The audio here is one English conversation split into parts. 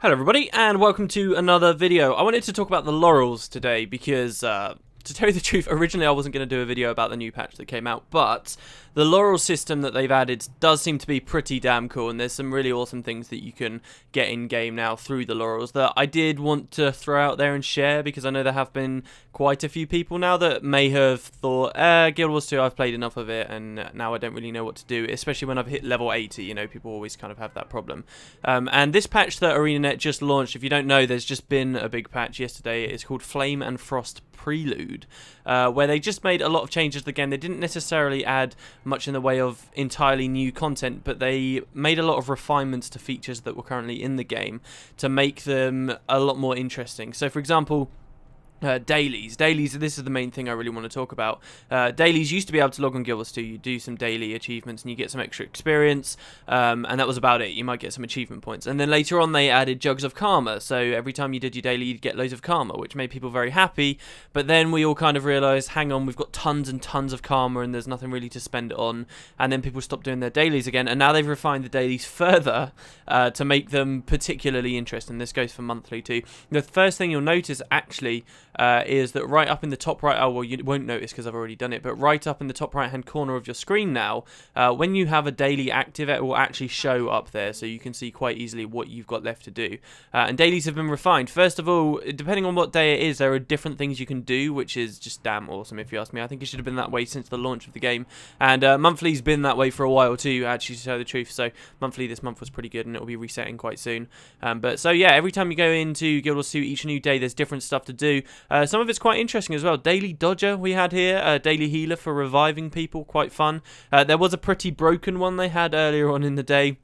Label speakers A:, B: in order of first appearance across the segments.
A: Hello everybody and welcome to another video. I wanted to talk about the Laurels today because, to tell you the truth, originally I wasn't going to do a video about the new patch that came out, but the Laurel system that they've added does seem to be pretty damn cool, and there's some really awesome things that you can get in-game now through the Laurels that I did want to throw out there and share, because I know there have been quite a few people now that may have thought, Guild Wars 2, I've played enough of it, and now I don't really know what to do, especially when I've hit level 80, you know, people always kind of have that problem. And this patch that ArenaNet just launched, if you don't know, there's just been a big patch yesterday. It's called Flame and Frost Prelude, where they just made a lot of changes to the game. They didn't necessarily add much in the way of entirely new content, but they made a lot of refinements to features that were currently in the game to make them a lot more interesting. So for example, dailies, this is the main thing I really want to talk about. Dailies used to be able to log on Guild Wars 2, you do some daily achievements and you get some extra experience, and that was about it. You might get some achievement points, and then later on they added jugs of karma, so every time you did your daily you'd get loads of karma, which made people very happy. But then we all kind of realised, hang on, we've got tons and tons of karma and there's nothing really to spend it on, and then people stopped doing their dailies again, and now they've refined the dailies further to make them particularly interesting. This goes for monthly too. The first thing you'll notice actually is that right up in the top right, oh well, you won't notice because I've already done it, but right up in the top right hand corner of your screen now, when you have a daily active, it will actually show up there, so you can see quite easily what you've got left to do. And dailies have been refined. First of all, depending on what day it is, there are different things you can do, which is just damn awesome if you ask me. I think it should have been that way since the launch of the game, and monthly's been that way for a while too, actually, to tell the truth. So monthly this month was pretty good, and it will be resetting quite soon. But so yeah, every time you go into Guild Wars 2, each new day there's different stuff to do. Some of it's quite interesting as well. Daily Dodger we had here, Daily Healer for reviving people, quite fun. There was a pretty broken one they had earlier on in the day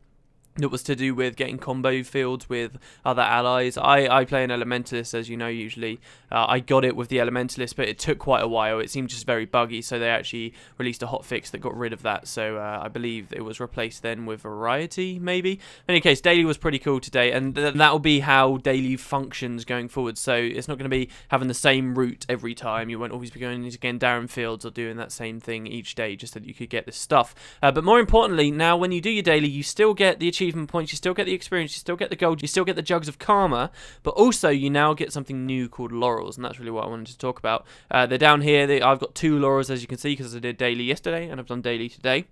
A: that was to do with getting combo fields with other allies. I play an Elementalist, as you know, usually. I got it with the Elementalist, but it took quite a while. It seemed just very buggy, so they actually released a hotfix that got rid of that. So I believe it was replaced then with Variety, maybe. In any case, Daily was pretty cool today, and that will be how Daily functions going forward. So it's not going to be having the same route every time. You won't always be going into Darren Fields or doing that same thing each day, just so that you could get this stuff. But more importantly, now when you do your Daily, you still get the achievement points, you still get the experience, you still get the gold, you still get the jugs of karma, but also you now get something new called Laurels, and that's really what I wanted to talk about. They're down here. I've got 2 Laurels, as you can see, because I did daily yesterday and I've done daily today.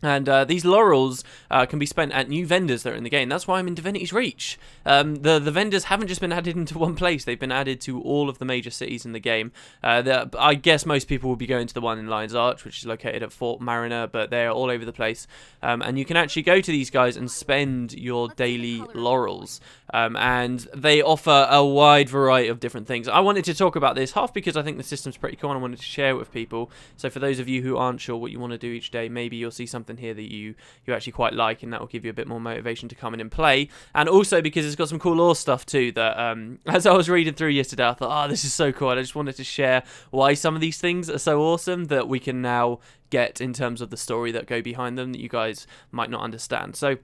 A: And these Laurels can be spent at new vendors that are in the game. That's why I'm in Divinity's Reach. The vendors haven't just been added into one place. They've been added to all of the major cities in the game. I guess most people will be going to the one in Lion's Arch, which is located at Fort Mariner, but they're all over the place. And you can actually go to these guys and spend your daily Laurels. And they offer a wide variety of different things. I wanted to talk about this, half because I think the system's pretty cool and I wanted to share it with people. So for those of you who aren't sure what you want to do each day, maybe you'll see something here that you actually quite like, and that will give you a bit more motivation to come in and play. And also because it's got some cool lore stuff too that as I was reading through yesterday, I thought, oh, this is so cool. I just wanted to share why some of these things are so awesome that we can now get in terms of the story that go behind them that you guys might not understand. So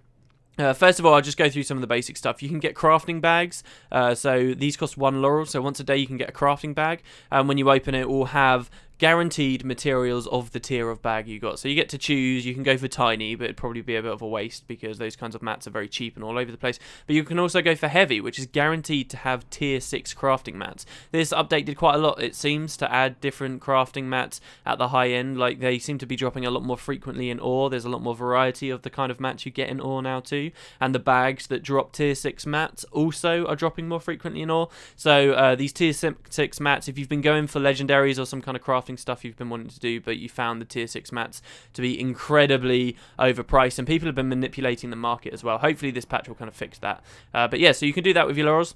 A: first of all, I'll just go through some of the basic stuff. You can get crafting bags, so these cost 1 Laurel, so once a day you can get a crafting bag, and when you open it, it will have guaranteed materials of the tier of bag you got. So you get to choose. You can go for tiny, but it'd probably be a bit of a waste because those kinds of mats are very cheap and all over the place. But you can also go for heavy, which is guaranteed to have tier 6 crafting mats. This update did quite a lot, it seems, to add different crafting mats at the high end. Like, they seem to be dropping a lot more frequently in ore. There's a lot more variety of the kind of mats you get in ore now too. And the bags that drop tier 6 mats also are dropping more frequently in ore. So these tier 6 mats, if you've been going for legendaries or some kind of crafting stuff you've been wanting to do, but you found the tier 6 mats to be incredibly overpriced, and people have been manipulating the market as well. Hopefully this patch will kind of fix that. But yeah, so you can do that with your Laurels.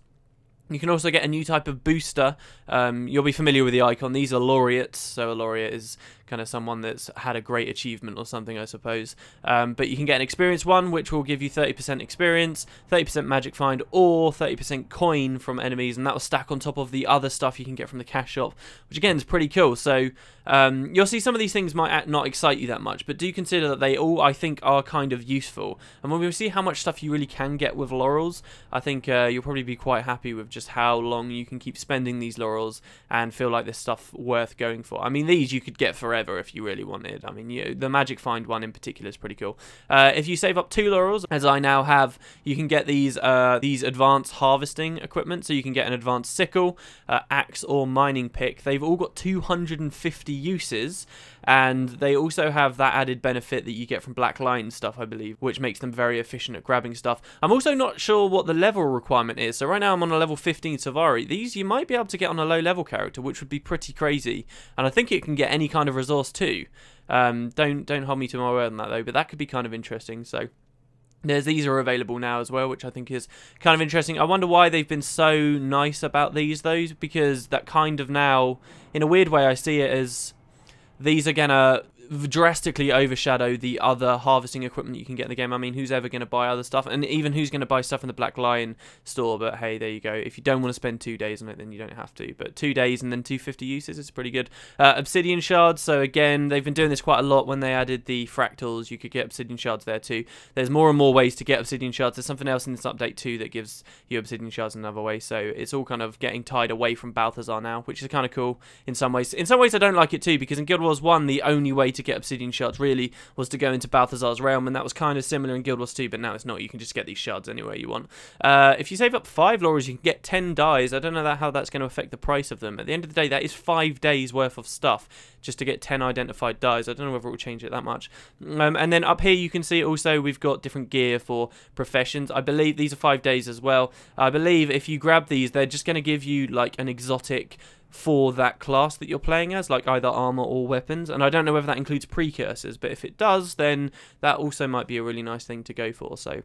A: You can also get a new type of booster. You'll be familiar with the icon. These are laureates. So a laureate is kind of someone that's had a great achievement or something, I suppose. But you can get an experience one, which will give you 30% experience, 30% magic find, or 30% coin from enemies, and that will stack on top of the other stuff you can get from the cash shop, which again is pretty cool. So you'll see some of these things might not excite you that much, but do consider that they all, I think, are kind of useful. And when we see how much stuff you really can get with Laurels, I think you'll probably be quite happy with just how long you can keep spending these Laurels and feel like this stuff worth going for. I mean, these you could get forever. forever if you really wanted. I mean, the Magic Find one in particular is pretty cool. If you save up 2 laurels, as I now have, you can get these advanced harvesting equipment. So you can get an advanced sickle, axe, or mining pick. They've all got 250 uses, and they also have that added benefit that you get from black line stuff, I believe, which makes them very efficient at grabbing stuff. I'm also not sure what the level requirement is. So right now I'm on a level 15 Savari. These you might be able to get on a low level character, which would be pretty crazy. And I think it can get any kind of resource too. Don't hold me to my word on that though, but that could be kind of interesting. So these are available now as well, which I think is kind of interesting. I wonder why they've been so nice about these though, because that kind of now, in a weird way, I see it as these are gonna drastically overshadow the other harvesting equipment you can get in the game. I mean, who's ever going to buy other stuff? And even who's going to buy stuff in the Black Lion store? But hey, there you go. If you don't want to spend 2 days on it, then you don't have to. But 2 days and then 250 uses is pretty good. Obsidian shards. So again, they've been doing this quite a lot. When they added the fractals, you could get obsidian shards there too. There's more and more ways to get obsidian shards. There's something else in this update too that gives you obsidian shards another way. So it's all kind of getting tied away from Balthazar now, which is kind of cool in some ways. In some ways, I don't like it too, because in Guild Wars 1, the only way to get obsidian shards really was to go into Balthazar's realm, and that was kind of similar in Guild Wars 2, but now it's not. You can just get these shards anywhere you want. If you save up 5 laurels, you can get 10 dyes. I don't know how that's going to affect the price of them. At the end of the day, that is 5 days worth of stuff just to get 10 identified dyes. I don't know whether it will change it that much. And then up here you can see also we've got different gear for professions. I believe these are 5 days as well. I believe if you grab these, they're just going to give you like an exotic for that class that you're playing as, like either armor or weapons. And I don't know whether that includes precursors, but if it does, then that also might be a really nice thing to go for. So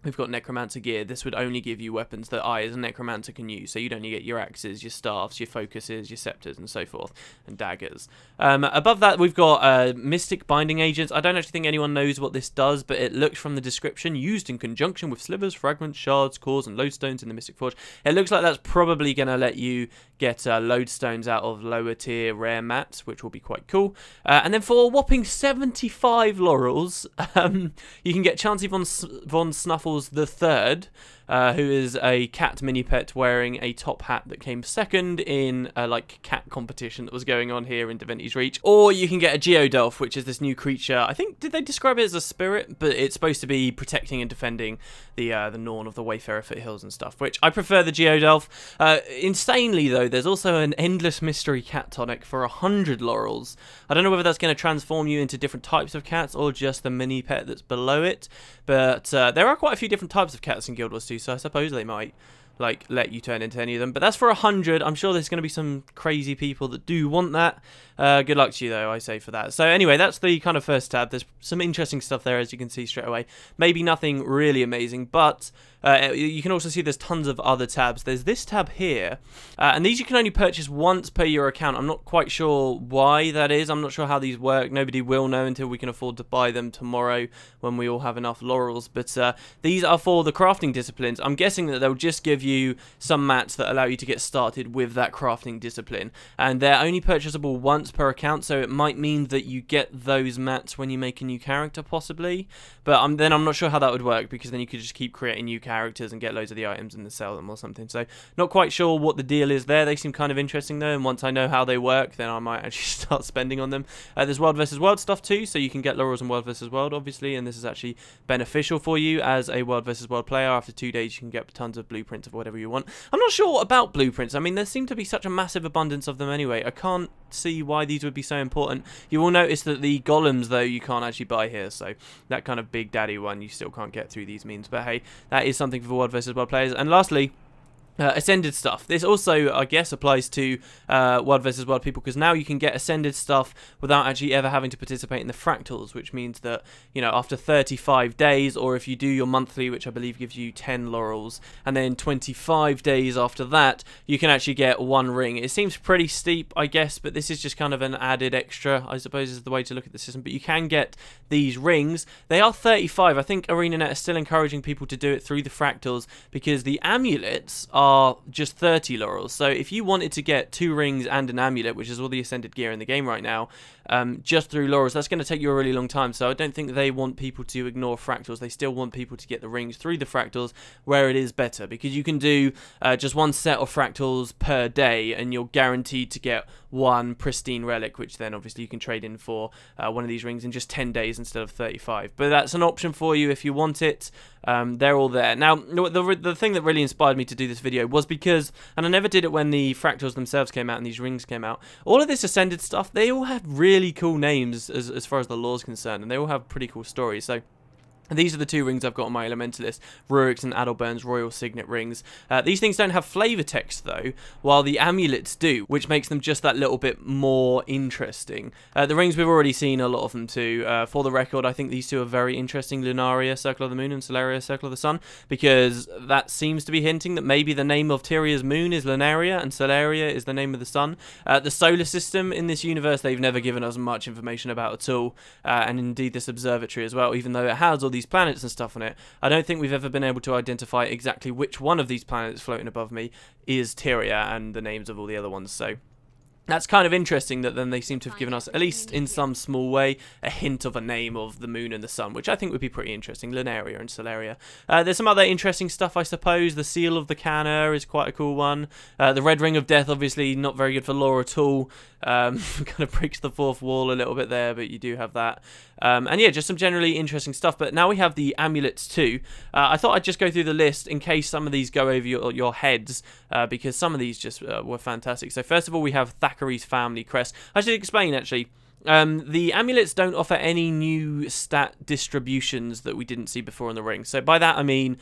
A: we've got Necromancer gear. This would only give you weapons that I, as a Necromancer, can use. So you'd only get your axes, your staffs, your focuses, your scepters, and so forth, and daggers. Above that, we've got Mystic Binding Agents. I don't actually think anyone knows what this does, but it looks from the description, used in conjunction with slivers, fragments, shards, cores, and lodestones in the Mystic Forge. It looks like that's probably going to let you get lodestones out of lower tier rare mats, which will be quite cool. And then for a whopping 75 laurels, you can get Chansey von Snuffles the Third, who is a cat mini pet wearing a top hat that came second in a like cat competition that was going on here in Divinity's Reach. Or you can get a Geodelph, which is this new creature. I think, did they describe it as a spirit? But it's supposed to be protecting and defending the Norn of the Wayfarer Foothills and stuff, which I prefer the Geodelph. Insanely though, there's also an Endless Mystery Cat tonic for 100 laurels. I don't know whether that's going to transform you into different types of cats or just the mini pet that's below it, but there are quite a few different types of cats in Guild Wars 2, so I suppose they might like let you turn into any of them. But that's for 100. I'm sure there's going to be some crazy people that do want that. Good luck to you though, I say, for that. So anyway, that's the kind of first tab. There's some interesting stuff there, as you can see straight away. Maybe nothing really amazing, but you can also see there's tons of other tabs. There's this tab here, and these you can only purchase once per your account. I'm not quite sure why that is. I'm not sure how these work. Nobody will know until we can afford to buy them tomorrow when we all have enough laurels. But these are for the crafting disciplines. I'm guessing that they'll just give you some mats that allow you to get started with that crafting discipline, and they're only purchasable once per account, so it might mean that you get those mats when you make a new character, possibly. But then I'm not sure how that would work, because then you could just keep creating new characters and get loads of the items and then sell them or something. So not quite sure what the deal is there. They seem kind of interesting though, and once I know how they work, then I might actually start spending on them. There's World vs World stuff too, so you can get laurels in World vs World, obviously, and this is actually beneficial for you as a World vs World player. After 2 days, you can get tons of blueprints of whatever you want. I'm not sure about blueprints. I mean, there seem to be such a massive abundance of them anyway. I can't see why these would be so important. You will notice that the golems though you can't actually buy here, so that kind of big daddy one you still can't get through these means. But hey, that is something for World vs World players. And lastly, Ascended stuff. This also, I guess, applies to World vs World people, because now you can get Ascended stuff without actually ever having to participate in the fractals, which means that, you know, after 35 days, or if you do your monthly, which I believe gives you 10 laurels, and then 25 days after that, you can actually get 1 ring. It seems pretty steep, I guess, but this is just kind of an added extra, I suppose, is the way to look at the system. But you can get these rings. They are 35. I think ArenaNet is still encouraging people to do it through the fractals, because the amulets are just 30 laurels. So if you wanted to get 2 rings and an amulet, which is all the Ascended gear in the game right now, just through Laurels, that's going to take you a really long time. So I don't think they want people to ignore fractals. They still want people to get the rings through the fractals where it is better, because you can do just one set of fractals per day and you're guaranteed to get one pristine relic, which then obviously you can trade in for one of these rings in just 10 days instead of 35. But that's an option for you if you want it. They're all there. Now, the thing that really inspired me to do this video was because, and I never did it when the fractals themselves came out and these rings came out, all of this Ascended stuff, they all have really cool names as far as the lore is concerned, and they all have pretty cool stories. So these are the two rings I've got on my Elementalist, Rurik's and Adalbern's Royal Signet rings. These things don't have flavor text though, while the amulets do, which makes them just that little bit more interesting. The rings, we've already seen a lot of them too. For the record, I think these two are very interesting, Lunaria, Circle of the Moon, and Solaria, Circle of the Sun, because that seems to be hinting that maybe the name of Tyria's moon is Lunaria and Solaria is the name of the sun. The solar system in this universe, they've never given us much information about at all, and indeed this observatory as well, even though it has all these planets and stuff on it. I don't think we've ever been able to identify exactly which one of these planets floating above me is Tyria and the names of all the other ones, so that's kind of interesting that then they seem to have given us, at least in some small way, a hint of a name of the moon and the sun, which I think would be pretty interesting. Lunaria and Solaria. There's some other interesting stuff, I suppose. The Seal of the Canner is quite a cool one. The Red Ring of Death, obviously not very good for lore at all. Kind of breaks the fourth wall a little bit there, but you do have that. And yeah, just some generally interesting stuff. But now we have the amulets too. I thought I'd just go through the list in case some of these go over your heads, because some of these just were fantastic. So first of all, we have Thackeray's family crest. I should explain actually. The amulets don't offer any new stat distributions that we didn't see before in the ring. So by that I mean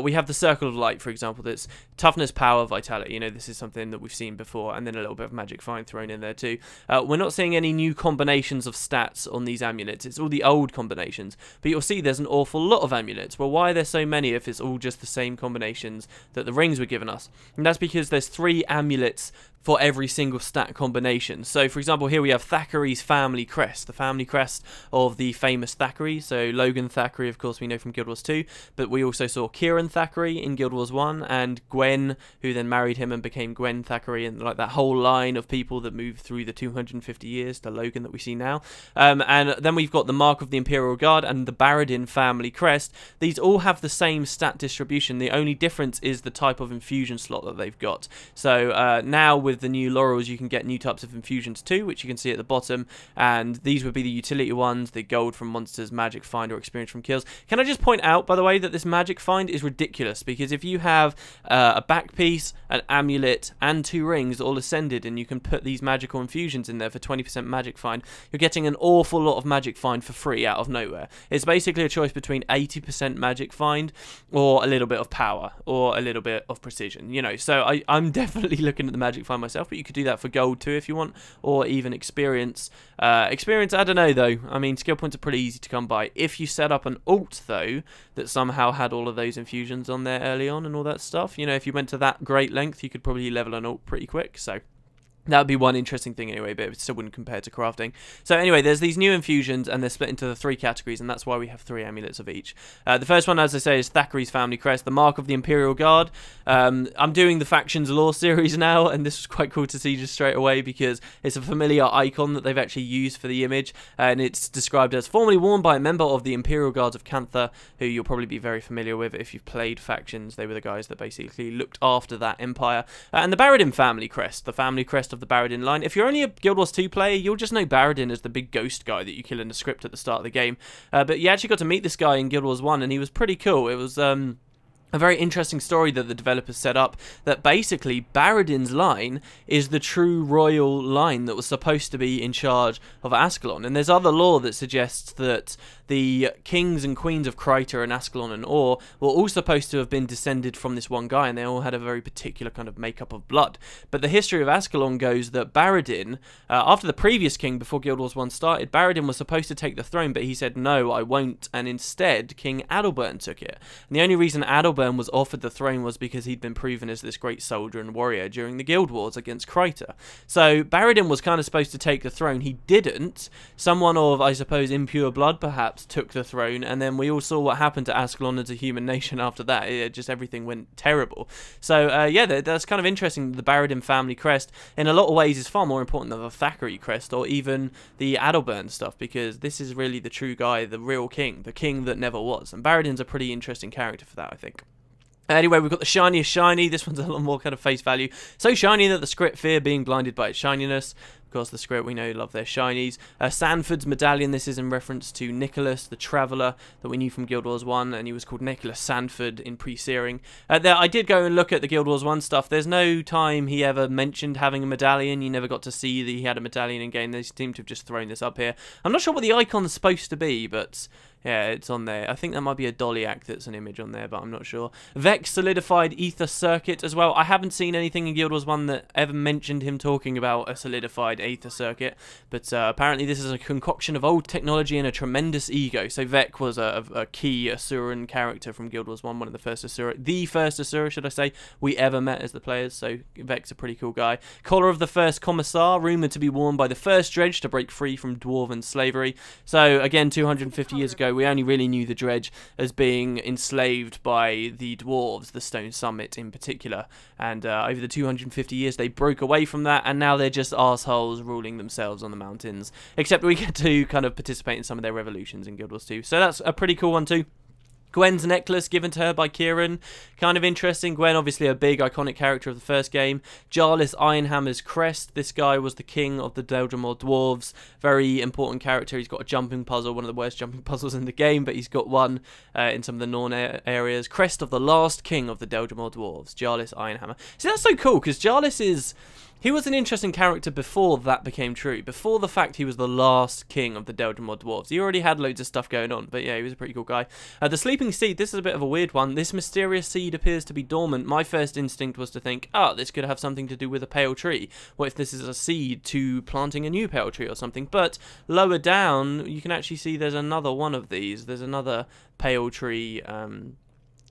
A: we have the Circle of Light, for example, that's toughness, power, vitality. You know, this is something that we've seen before, and then a little bit of magic find thrown in there too. We're not seeing any new combinations of stats on these amulets. It's all the old combinations, but you'll see there's an awful lot of amulets. Well, why are there so many if it's all just the same combinations that the rings were giving us? And that's because there's 3 amulets for every single stat combination. So for example, here we have Thackeray's family crest, the family crest of the famous Thackeray. So Logan Thackeray, of course, we know from Guild Wars 2, but we also saw Kieran Thackeray in Guild Wars 1, and Gwen, who then married him and became Gwen Thackeray, and like that whole line of people that moved through the 250 years to Logan that we see now. And then we've got the Mark of the Imperial Guard and the Baradin family crest. These all have the same stat distribution. The only difference is the type of infusion slot that they've got. So now with the new Laurels, you can get new types of infusions too, which you can see at the bottom, and these would be the utility ones, the gold from monsters, magic find, or experience from kills. Can I just point out, by the way, that this magic find is ridiculous, because if you have a back piece, an amulet, and 2 rings all ascended, and you can put these magical infusions in there for 20% magic find, you're getting an awful lot of magic find for free out of nowhere. It's basically a choice between 80% magic find or a little bit of power or a little bit of precision, you know. So I'm definitely looking at the magic find myself, but you could do that for gold too if you want, or even experience. Experience, I don't know though. I mean, skill points are pretty easy to come by. If you set up an alt though that somehow had all of those infusions on there early on and all that stuff, you know, if you went to that great length, you could probably level an alt pretty quick. So that would be one interesting thing anyway, but it still wouldn't compare to crafting. So anyway, there's these new infusions, and they're split into the 3 categories, and that's why we have 3 amulets of each. The first one, as I say, is Thackeray's family crest, the Mark of the Imperial Guard. I'm doing the Factions Lore series now, and this was quite cool to see just straight away, because it's a familiar icon that they've actually used for the image, and it's described as formerly worn by a member of the Imperial Guards of Cantha, who you'll probably be very familiar with if you've played Factions. They were the guys that basically looked after that empire. And the Baradin family crest, the family crest of the Baradin line. If you're only a Guild Wars 2 player, you'll just know Baradin as the big ghost guy that you kill in the script at the start of the game. But you actually got to meet this guy in Guild Wars 1, and he was pretty cool. It was a very interesting story that the developers set up, that basically Baradin's line is the true royal line that was supposed to be in charge of Ascalon. And there's other lore that suggests that the kings and queens of Kryta and Ascalon and Or were all supposed to have been descended from this one guy, and they all had a very particular kind of makeup of blood. But the history of Ascalon goes that Baradin, after the previous king, before Guild Wars 1 started, Baradin was supposed to take the throne, but he said, no, I won't, and instead King Adalbern took it. And the only reason Adalbern was offered the throne was because he'd been proven as this great soldier and warrior during the Guild Wars against Kryta. So Baradin was kind of supposed to take the throne. He didn't. Someone of, I suppose, impure blood, perhaps, perhaps took the throne, and then we all saw what happened to Ascalon as a human nation after that. Just everything went terrible. So yeah, that's kind of interesting. The Barradin family crest, in a lot of ways, is far more important than the Thackeray crest or even the Adalburn stuff, because this is really the true guy, the real king, the king that never was. And Barradin's a pretty interesting character for that, I think. Anyway, we've got the shiniest shiny. This one's a lot more kind of face value. So shiny that the script fear being blinded by its shininess. Of course, the script, we know, love their shinies. Sanford's medallion. This is in reference to Nicholas, the Traveller, that we knew from Guild Wars 1, and he was called Nicholas Sanford in pre-searing. I did go and look at the Guild Wars 1 stuff. There's no time he ever mentioned having a medallion. You never got to see that he had a medallion in game. They seem to have just thrown this up here. I'm not sure what the icon's supposed to be, but yeah, it's on there. I think that might be a Dolly-act that's an image on there, but I'm not sure. Vex solidified ether circuit as well. I haven't seen anything in Guild Wars 1 that ever mentioned him talking about a solidified ether circuit, but apparently this is a concoction of old technology and a tremendous ego. So Vex was a key Asuran character from Guild Wars 1, one of the first Asura, should I say, we ever met as the players, so Vex a pretty cool guy. Collar of the first Commissar, rumoured to be worn by the first Dredge to break free from dwarven slavery. So again, 250 years ago, we only really knew the Dredge as being enslaved by the dwarves, the Stone Summit in particular, and over the 250 years they broke away from that, and now they're just arseholes ruling themselves on the mountains, except we get to kind of participate in some of their revolutions in Guild Wars 2, so that's a pretty cool one too. Gwen's necklace given to her by Kieran, kind of interesting. Gwen, obviously a big iconic character of the first game. Jarlis Ironhammer's crest. This guy was the king of the Deldrimor dwarves. Very important character. He's got a jumping puzzle, one of the worst jumping puzzles in the game, but he's got one in some of the Norn areas. Crest of the last king of the Deldrimor dwarves, Jarlis Ironhammer. See, that's so cool, because Jarlis is... He was an interesting character before that became true. Before the fact he was the last king of the Deldrimor dwarves. He already had loads of stuff going on, but yeah, he was a pretty cool guy. The sleeping seed, this is a bit of a weird one. This mysterious seed appears to be dormant. My first instinct was to think, this could have something to do with a pale tree. What if this is a seed to planting a new pale tree or something? But lower down, you can actually see there's another one of these. There's another pale tree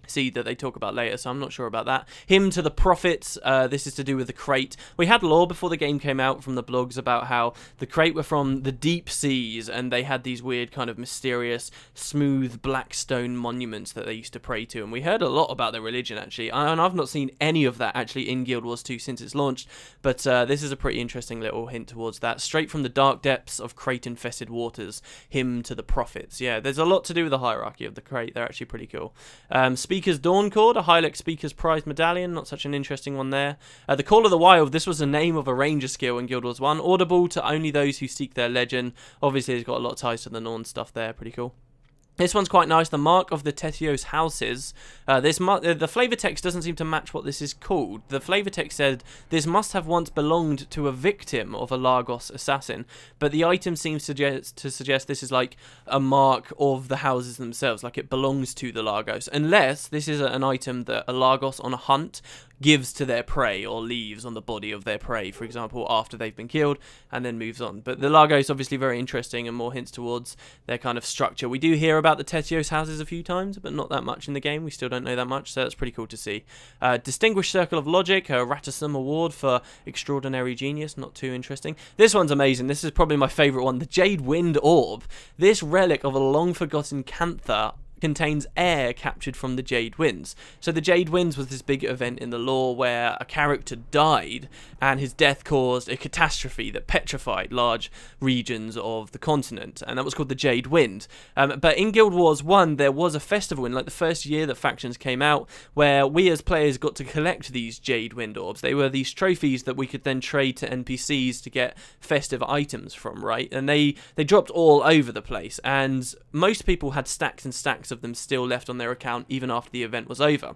A: seed that they talk about later, so I'm not sure about that. Hymn to the Prophets, this is to do with the crate. We had lore before the game came out from the blogs about how the crate were from the deep seas, and they had these weird kind of mysterious smooth black stone monuments that they used to pray to, and we heard a lot about their religion actually, and I've not seen any of that actually in Guild Wars 2 since it's launched, but this is a pretty interesting little hint towards that. Straight from the dark depths of crate infested waters, Hymn to the Prophets. Yeah, there's a lot to do with the hierarchy of the crate. They're actually pretty cool. Speaker's Dawn Cord, a Hylek Speaker's prized medallion, not such an interesting one there. The Call of the Wild, this was the name of a ranger skill in Guild Wars 1, audible to only those who seek their legend. Obviously it's got a lot of ties to the Norn stuff there, pretty cool. This one's quite nice, the Mark of the Tetios Houses. The flavor text doesn't seem to match what this is called. The flavor text said, this must have once belonged to a victim of a Lagos assassin, but the item seems to suggest this is like a mark of the houses themselves, like it belongs to the Lagos, unless this is an item that a Lagos on a hunt gives to their prey or leaves on the body of their prey, for example, after they've been killed, and then moves on. But the Lagos obviously very interesting and more hints towards their kind of structure. We do hear about the Tetios houses a few times, but not that much in the game. We still don't know that much, so that's pretty cool to see. Distinguished Circle of Logic, a Ratisum Award for Extraordinary Genius, not too interesting. This one's amazing. This is probably my favourite one. The Jade Wind Orb. This relic of a long-forgotten Cantha contains air captured from the Jade Winds. So the Jade Winds was this big event in the lore where a character died and his death caused a catastrophe that petrified large regions of the continent, and that was called the Jade Wind. But in Guild Wars 1 there was a festival in like the first year that factions came out where we as players got to collect these Jade Wind Orbs. They were these trophies that we could then trade to NPCs to get festive items from, right? And they dropped all over the place, and most people had stacks and stacks of them still left on their account even after the event was over.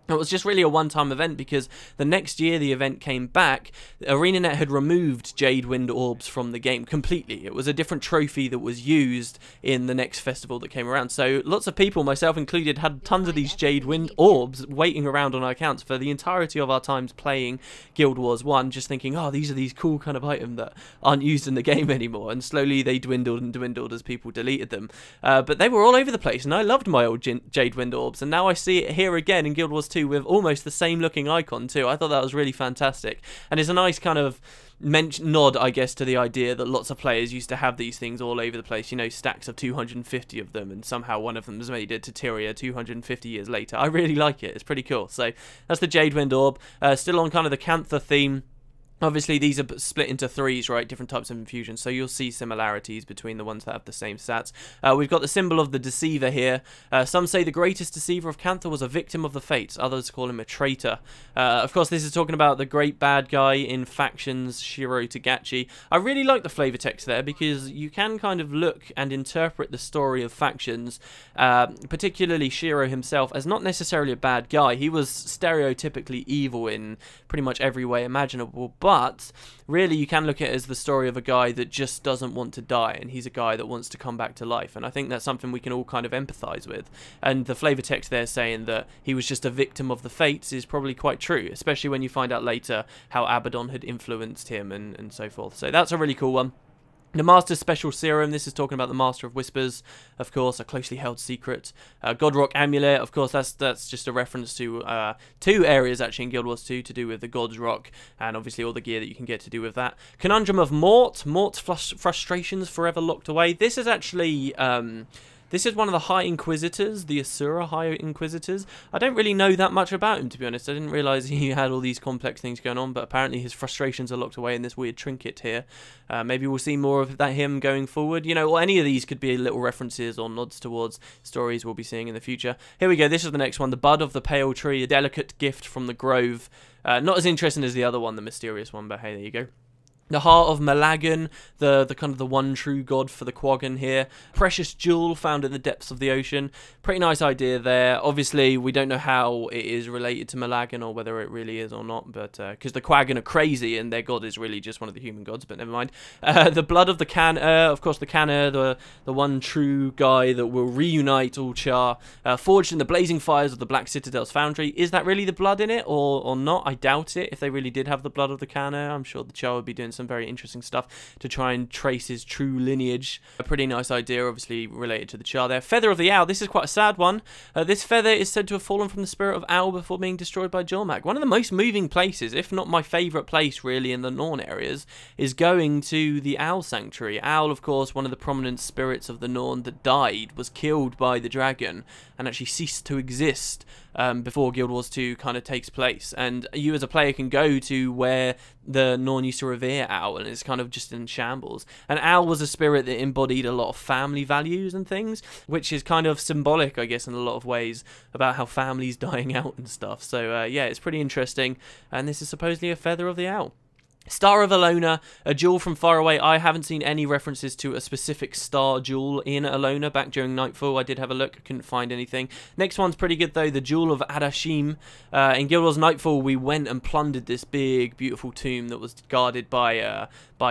A: It was just really a one-time event because the next year the event came back, ArenaNet had removed Jade Wind Orbs from the game completely. It was a different trophy that was used in the next festival that came around. So lots of people, myself included, had tons of these Jade Wind Orbs waiting around on our accounts for the entirety of our times playing Guild Wars 1, just thinking, oh, these are these cool kind of items that aren't used in the game anymore. And slowly they dwindled and dwindled as people deleted them. But they were all over the place, and I loved my old Jade Wind Orbs, and now I see it here again in Guild Wars 2. 2 with almost the same looking icon too. I thought that was really fantastic, and it's a nice kind of nod, I guess, to the idea that lots of players used to have these things all over the place, you know, stacks of 250 of them, and somehow one of them has made it to Tyria 250 years later. I really like it. It's pretty cool. So that's the Jadewind Orb, still on kind of the Cantha theme. Obviously, these are split into 3s, right? Different types of infusions, so you'll see similarities between the ones that have the same stats. We've got the symbol of the Deceiver here. Some say the greatest deceiver of Cantha was a victim of the fates. Others call him a traitor. Of course, this is talking about the great bad guy in Factions, Shiro Tagachi. I really like the flavor text there because you can kind of look and interpret the story of Factions, particularly Shiro himself, as not necessarily a bad guy. He was stereotypically evil in pretty much every way imaginable, but really you can look at it as the story of a guy that just doesn't want to die, and he's a guy that wants to come back to life, and I think that's something we can all kind of empathise with. And the flavour text there saying that he was just a victim of the fates is probably quite true, especially when you find out later how Abaddon had influenced him and so forth. So that's a really cool one. The Master's Special Serum, this is talking about the Master of Whispers, of course, a closely held secret. Godrock Amulet, of course, that's just a reference to 2 areas, actually, in Guild Wars 2, to do with the God's Rock, and obviously all the gear that you can get to do with that. Conundrum of Mort's frustrations forever locked away. This is actually... this is one of the High Inquisitors, the Asura High Inquisitors. I don't really know that much about him, to be honest. I didn't realise he had all these complex things going on, but apparently his frustrations are locked away in this weird trinket here. Maybe we'll see more of that him going forward. You know, or any of these could be little references or nods towards stories we'll be seeing in the future. Here we go. This is the next one. The Bud of the Pale Tree, a delicate gift from the grove. Not as interesting as the other one, the mysterious one, but hey, there you go. The Heart of Malagan, the kind of the one true god for the Quarren here. Precious Jewel found in the depths of the ocean. Pretty nice idea there. Obviously, we don't know how it is related to Malagan or whether it really is or not, but because the Quarren are crazy and their god is really just one of the human gods, but never mind. The Blood of the Can-Er, of course, the Can-Er, the one true guy that will reunite all Char. Forged in the blazing fires of the Black Citadel's foundry. Is that really the blood in it or not? I doubt it. If they really did have the blood of the Can-Er, I'm sure the Char would be doing some very interesting stuff to try and trace his true lineage. A pretty nice idea, obviously related to the Char there. Feather of the Owl, this is quite a sad one. This feather is said to have fallen from the spirit of Owl before being destroyed by Jormak. One of the most moving places, if not my favourite place really in the Norn areas, is going to the Owl Sanctuary. Owl, of course, one of the prominent spirits of the Norn that died, was killed by the dragon and actually ceased to exist before Guild Wars 2 kind of takes place. And you as a player can go to where the Norn used to revere Owl, and it's kind of just in shambles. And Owl was a spirit that embodied a lot of family values and things, which is kind of symbolic, I guess, in a lot of ways about how families dying out and stuff. So yeah, it's pretty interesting, and this is supposedly a feather of the Owl. Star of Alona, a jewel from far away. I haven't seen any references to a specific star jewel in Alona. Back during Nightfall, I did have a look. I couldn't find anything. Next one's pretty good, though. The Jewel of Adashim. In Guild Wars Nightfall, we went and plundered this big, beautiful tomb that was guarded by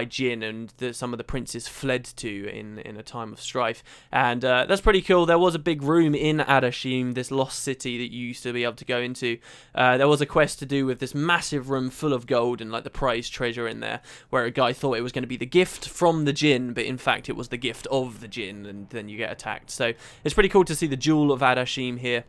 A: Jin, and some of the princes fled to in a time of strife. And that's pretty cool. There was a big room in Adashim, this lost city that you used to be able to go into. There was a quest to do with this massive room full of gold and like the prize treasure in there, where a guy thought it was going to be the gift from the Jinn, but in fact it was the gift of the Jinn, and then you get attacked. So it's pretty cool to see the Jewel of Adashim here.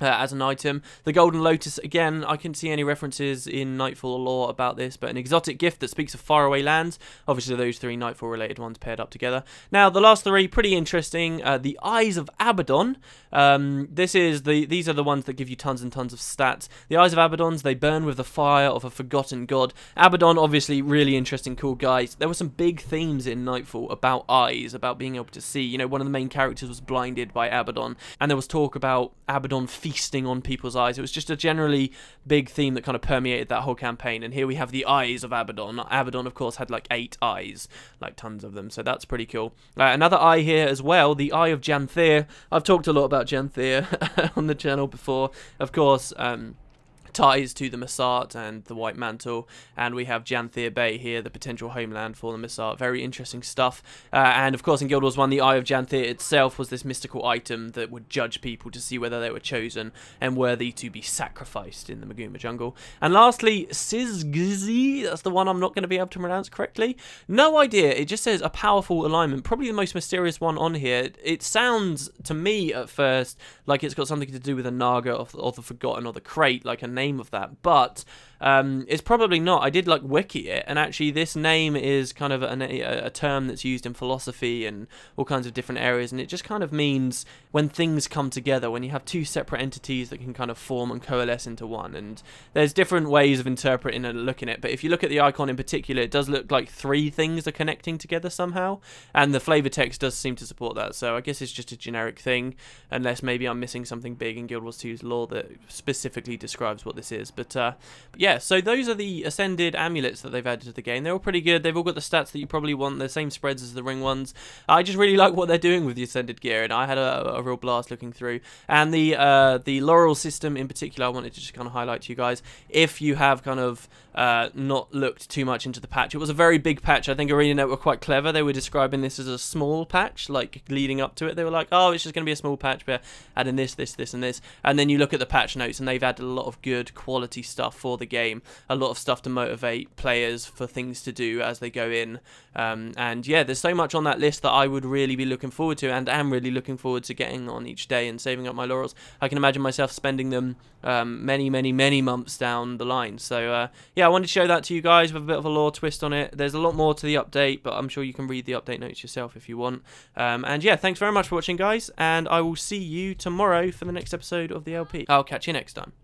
A: As an item. The Golden Lotus, again, I couldn't see any references in Nightfall lore about this, but an exotic gift that speaks of faraway lands. Obviously those 3 Nightfall related ones paired up together. Now the last 3, pretty interesting. The Eyes of Abaddon. These are the ones that give you tons and tons of stats. The Eyes of Abaddon's, they burn with the fire of a forgotten god. Abaddon, obviously really interesting, cool guys. There were some big themes in Nightfall about eyes, about being able to see. You know, one of the main characters was blinded by Abaddon, and there was talk about Abaddon feasting on people's eyes. It was just a generally big theme that kind of permeated that whole campaign, and here we have the Eyes of Abaddon. Abaddon, of course, had like 8 eyes, like tons of them, so that's pretty cool. Another eye here as well, the Eye of Janthir. I've talked a lot about Janthir on the channel before. Of course, ties to the Messart and the White Mantle, and we have Janthir Bay here, the potential homeland for the Messart. Very interesting stuff. And of course in Guild Wars 1, the Eye of Janthir itself was this mystical item that would judge people to see whether they were chosen and worthy to be sacrificed in the Maguma jungle. And lastly, Sizgzi, that's the one I'm not going to be able to pronounce correctly. No idea, it just says a powerful alignment, probably the most mysterious one on here. It sounds to me at first like it's got something to do with a Naga or the Forgotten or the Crate, like a name of that, but it's probably not. I did like wiki it, and actually this name is kind of a term that's used in philosophy and all kinds of different areas, and it just kind of means when things come together, when you have two separate entities that can kind of form and coalesce into one. And there's different ways of interpreting and looking at it, but if you look at the icon in particular, it does look like three things are connecting together somehow, and the flavor text does seem to support that. So I guess it's just a generic thing, unless maybe I'm missing something big in Guild Wars 2's lore that specifically describes what this is. But yeah, so those are the Ascended amulets that they've added to the game. They're all pretty good. They've all got the stats that you probably want, the same spreads as the ring ones. I just really like what they're doing with the Ascended gear, and I had a real blast looking through. And the Laurel system in particular, I wanted to just kind of highlight to you guys. If you have kind of not looked too much into the patch, it was a very big patch. I think ArenaNet were quite clever. They were describing this as a small patch, like leading up to it. They were like, oh, it's just going to be a small patch, but adding this, and this. And then you look at the patch notes, and they've added a lot of good quality stuff for the game. A lot of stuff to motivate players for things to do as they go in. And yeah, there's so much on that list that I would really be looking forward to, and am really looking forward to getting on each day and saving up my laurels. I can imagine myself spending them many months down the line. So yeah, I wanted to show that to you guys with a bit of a lore twist on it. There's a lot more to the update, but I'm sure you can read the update notes yourself if you want. And yeah, thanks very much for watching, guys, and I will see you tomorrow for the next episode of the LP. I'll catch you next time.